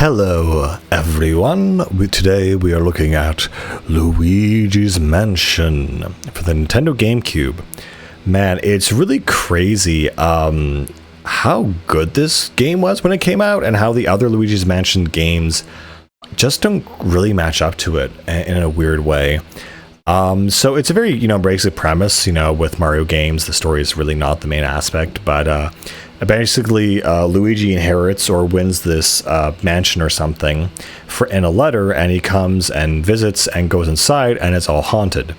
Hello everyone, today we are looking at Luigi's Mansion for the Nintendo GameCube. Man, it's really crazy how good this game was when it came out and how the other Luigi's Mansion games just don't really match up to it in a weird way. So it's a very, basic premise, with Mario games. The story is really not the main aspect, but basically Luigi inherits or wins this mansion or something in a letter, and he comes and visits and goes inside, and it's all haunted.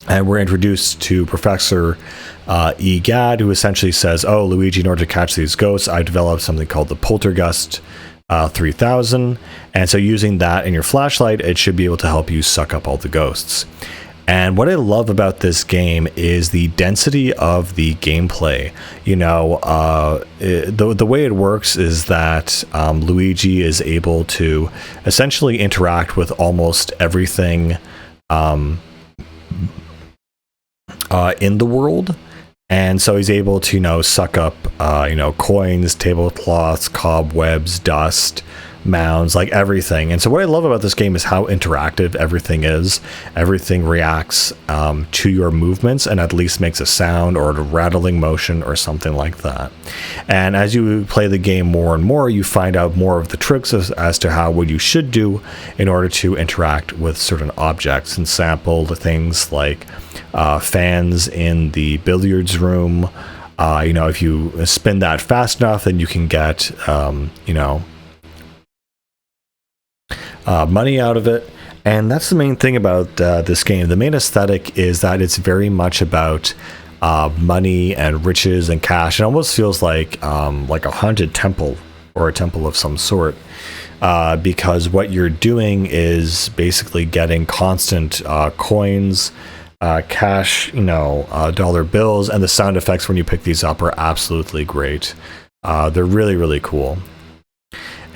And we're introduced to Professor Egad, who essentially says, oh, Luigi, in order to catch these ghosts, I developed something called the Poltergust 3000, and so using that in your flashlight, it should be able to help you suck up all the ghosts. And what I love about this game is the density of the gameplay. The way it works is that Luigi is able to essentially interact with almost everything in the world. And so he's able to, suck up, coins, tablecloths, cobwebs, dust, mounds, like everything. And so what I love about this game is how interactive everything is. Everything reacts to your movements and at least makes a sound or a rattling motion or something like that. And as you play the game more and more, you find out more of the tricks as to what you should do in order to interact with certain objects and sample the things like fans in the billiards room. If you spin that fast enough, then you can get, money out of it. And that's the main thing about this game. The main aesthetic is that it's very much about money and riches and cash. It almost feels like a haunted temple or a temple of some sort. Because what you're doing is basically getting constant coins, cash, dollar bills, and the sound effects when you pick these up are absolutely great. They're really, really cool.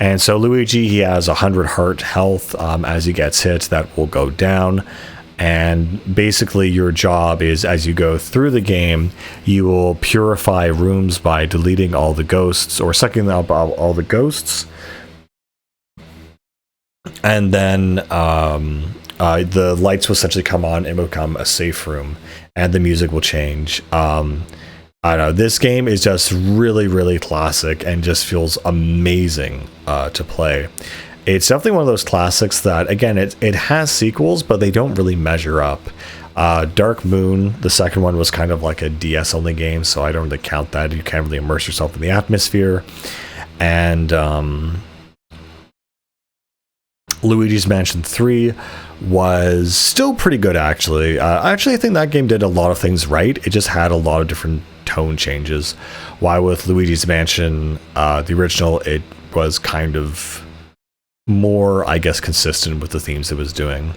And so Luigi, he has 100 heart health. As he gets hit, that will go down. And basically your job is, as you go through the game, you will purify rooms by deleting all the ghosts or sucking up all the ghosts. And then the lights will essentially come on and become a safe room, and the music will change. I don't know, this game is just really, really classic and just feels amazing to play. It's definitely one of those classics that, again, it has sequels, but they don't really measure up. Dark Moon, the second one, was kind of like a DS-only game, so I don't really count that. You can't really immerse yourself in the atmosphere. And Luigi's Mansion 3 was still pretty good, actually. I think that game did a lot of things right. It just had a lot of different tone changes. While with Luigi's Mansion, the original, it was kind of more, I guess, consistent with the themes it was doing.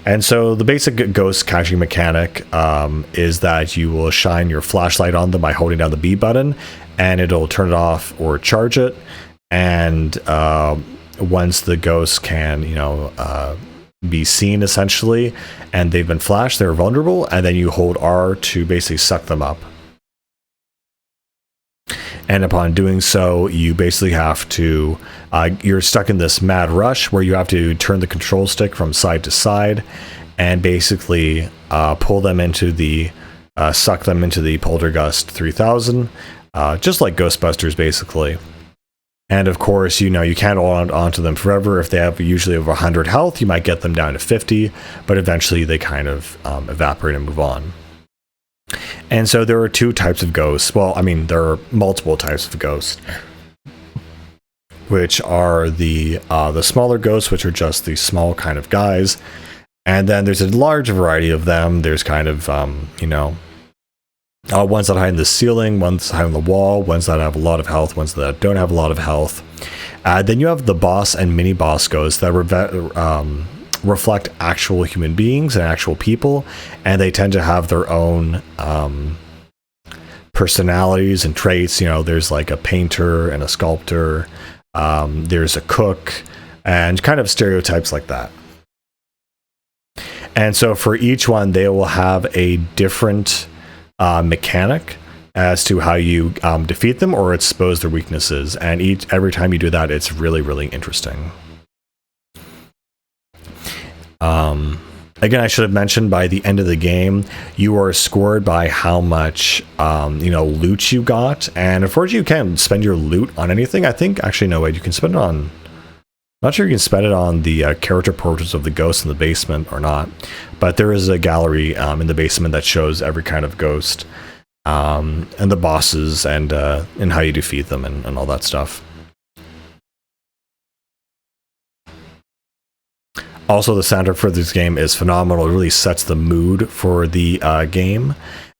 And so the basic ghost catching mechanic is that you will shine your flashlight on them by holding down the B button, and it'll turn it off or charge it. And once the ghosts can, be seen essentially, and they've been flashed, they're vulnerable, and then you hold R to basically suck them up. And upon doing so, you basically have to, you're stuck in this mad rush where you have to turn the control stick from side to side and basically pull them into the, suck them into the Poltergust 3000, just like Ghostbusters, basically. And of course, you can't hold onto them forever. If they have usually over 100 health, you might get them down to 50, but eventually they kind of evaporate and move on. And so there are two types of ghosts. Well, there are multiple types of ghosts, which are the smaller ghosts, which are just the small kind of guys. And then there's a large variety of them. There's kind of, ones that hide in the ceiling, ones that hide on the wall, ones that have a lot of health, ones that don't have a lot of health. Then you have the boss and mini boss ghosts that reflect actual human beings and actual people, and they tend to have their own personalities and traits. There's like a painter and a sculptor, there's a cook, and kind of stereotypes like that. And so for each one, they will have a different mechanic as to how you defeat them or expose their weaknesses. And every time you do that, it's really, really interesting. Again, I should have mentioned, by the end of the game, you are scored by how much, loot you got. And unfortunately, you can't spend your loot on anything. I think, actually, no, wait, you can spend it on... I'm not sure you can spend it on the character portraits of the ghosts in the basement or not. But there is a gallery in the basement that shows every kind of ghost, and the bosses, and how you defeat them, and all that stuff. Also, the soundtrack for this game is phenomenal. It really sets the mood for the game,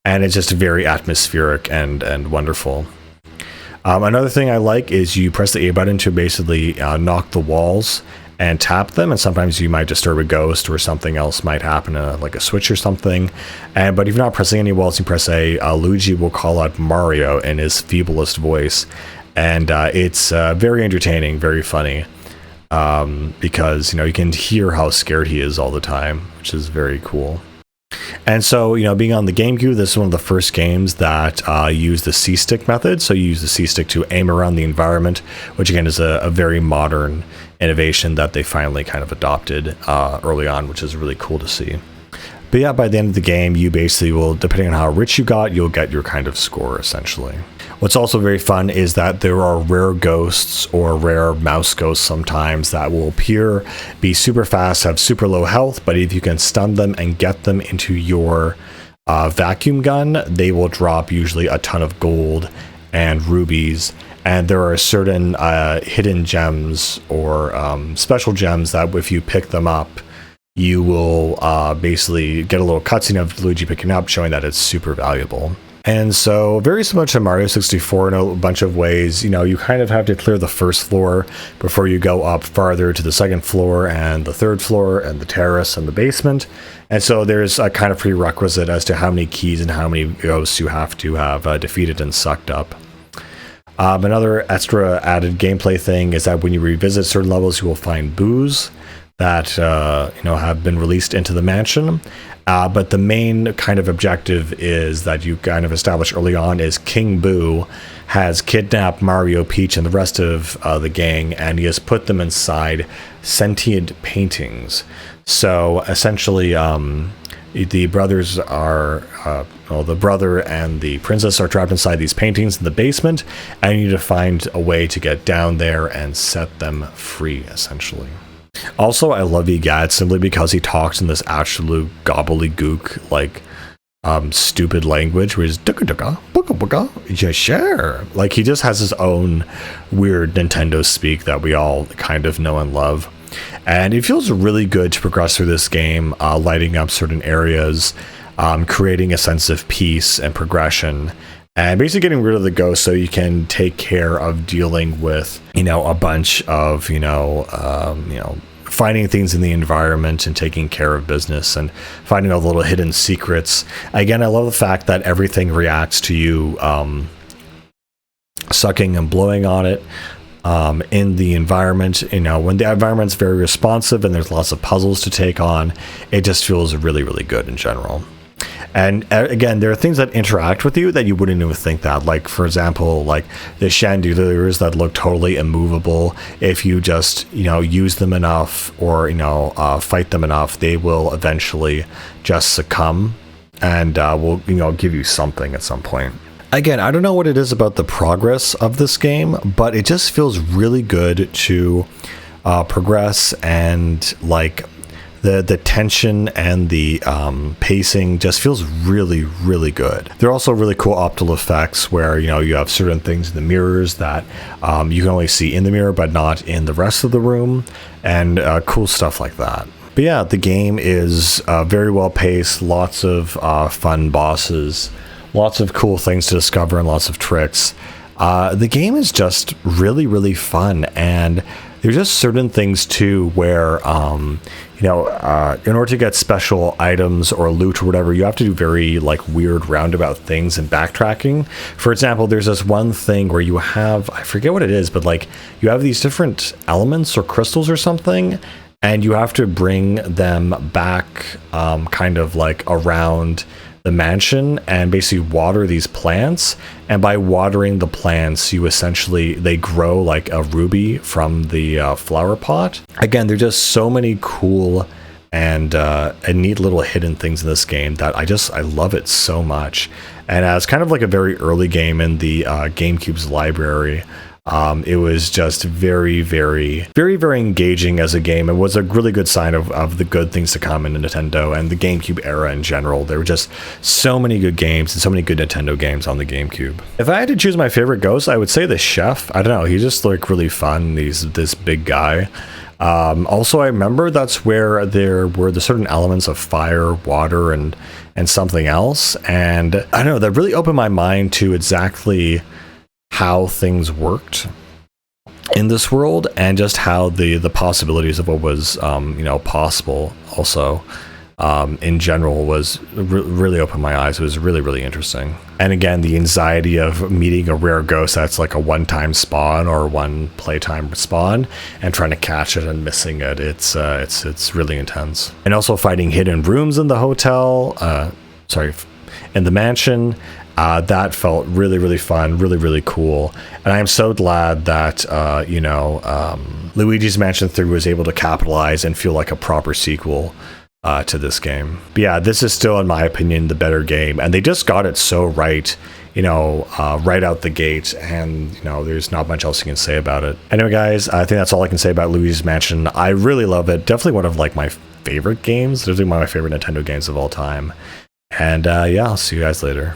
and it's just very atmospheric and wonderful. Another thing I like is you press the A button to basically knock the walls and tap them, and sometimes you might disturb a ghost or something else might happen, like a switch or something. But if you're not pressing any walls, you press A, Luigi will call out Mario in his feeblest voice, and it's very entertaining, very funny. Because you can hear how scared he is all the time, which is very cool. And so, being on the GameCube, this is one of the first games that use the C-stick method. So you use the C-stick to aim around the environment, which again is a very modern innovation that they finally kind of adopted early on, which is really cool to see. But yeah, by the end of the game, you basically will, depending on how rich you got, you'll get your kind of score, essentially. What's also very fun is that there are rare ghosts or rare mouse ghosts sometimes that will appear, be super fast, have super low health, but if you can stun them and get them into your vacuum gun, they will drop usually a ton of gold and rubies. And there are certain hidden gems or special gems that if you pick them up, you will basically get a little cutscene of Luigi picking up, showing that it's super valuable. And so, very similar to Mario 64 in a bunch of ways, you kind of have to clear the first floor before you go up farther to the second floor and the third floor and the terrace and the basement. And so there's a kind of prerequisite as to how many keys and how many ghosts you have to have defeated and sucked up. Another extra added gameplay thing is that when you revisit certain levels, you will find boos that have been released into the mansion. But the main kind of objective is that you kind of establish early on is King Boo has kidnapped Mario, Peach, and the rest of the gang, and he has put them inside sentient paintings. So essentially, the brothers are, the brother and the princess are trapped inside these paintings in the basement, and you need to find a way to get down there and set them free, essentially. Also, I love Egad simply because he talks in this absolute gobbledygook, like, stupid language where he's duka duka, buka buka, yeah, sure. Like, he just has his own weird Nintendo speak that we all kind of know and love. And it feels really good to progress through this game, lighting up certain areas, creating a sense of peace and progression, and basically getting rid of the ghost so you can take care of dealing with, a bunch of, finding things in the environment and taking care of business and finding all the little hidden secrets. Again, I love the fact that everything reacts to you sucking and blowing on it in the environment. When the environment's very responsive and there's lots of puzzles to take on, it just feels really, really good in general. And again, there are things that interact with you that you wouldn't even think that. Like, for example, like the chandeliers that look totally immovable. If you just, use them enough or, fight them enough, they will eventually just succumb and will, give you something at some point. Again, I don't know what it is about the progress of this game, but it just feels really good to progress, and like the tension and the pacing just feels really, really good. There are also really cool optical effects where, you have certain things in the mirrors that you can only see in the mirror but not in the rest of the room, and cool stuff like that. But yeah, the game is very well paced, lots of fun bosses, lots of cool things to discover and lots of tricks. The game is just really, really fun, and there's just certain things too where, in order to get special items or loot or whatever, you have to do very weird roundabout things and backtracking. For example, there's this one thing where you have, I forget what it is, but you have these different elements or crystals or something, and you have to bring them back around the mansion and basically water these plants. And by watering the plants, you essentially, they grow like a ruby from the flower pot. Again, there's just so many cool and neat little hidden things in this game that I love it so much. And as kind of like a very early game in the GameCube's library, it was just very, very, very, very engaging as a game. It was a really good sign of the good things to come in Nintendo and the GameCube era in general. There were just so many good games and so many good Nintendo games on the GameCube. If I had to choose my favorite ghost, I would say the chef. I don't know, he just looked really fun. He's this big guy. Also, I remember that's where there were the certain elements of fire, water, and something else. And I don't know, that really opened my mind to exactly how things worked in this world, and just how the possibilities of what was possible also in general was really opened my eyes. It was really, really interesting. And again, the anxiety of meeting a rare ghost that's like a one-time spawn or one playtime spawn and trying to catch it and missing it, it's really intense. And also fighting hidden rooms in the hotel, in the mansion. That felt really, really fun, really, really cool. And I am so glad that, Luigi's Mansion 3 was able to capitalize and feel like a proper sequel to this game. But yeah, this is still, in my opinion, the better game. And they just got it so right, right out the gate. And, there's not much else you can say about it. Anyway, guys, I think that's all I can say about Luigi's Mansion. I really love it. Definitely one of like my favorite games. Definitely one of my favorite Nintendo games of all time. And yeah, I'll see you guys later.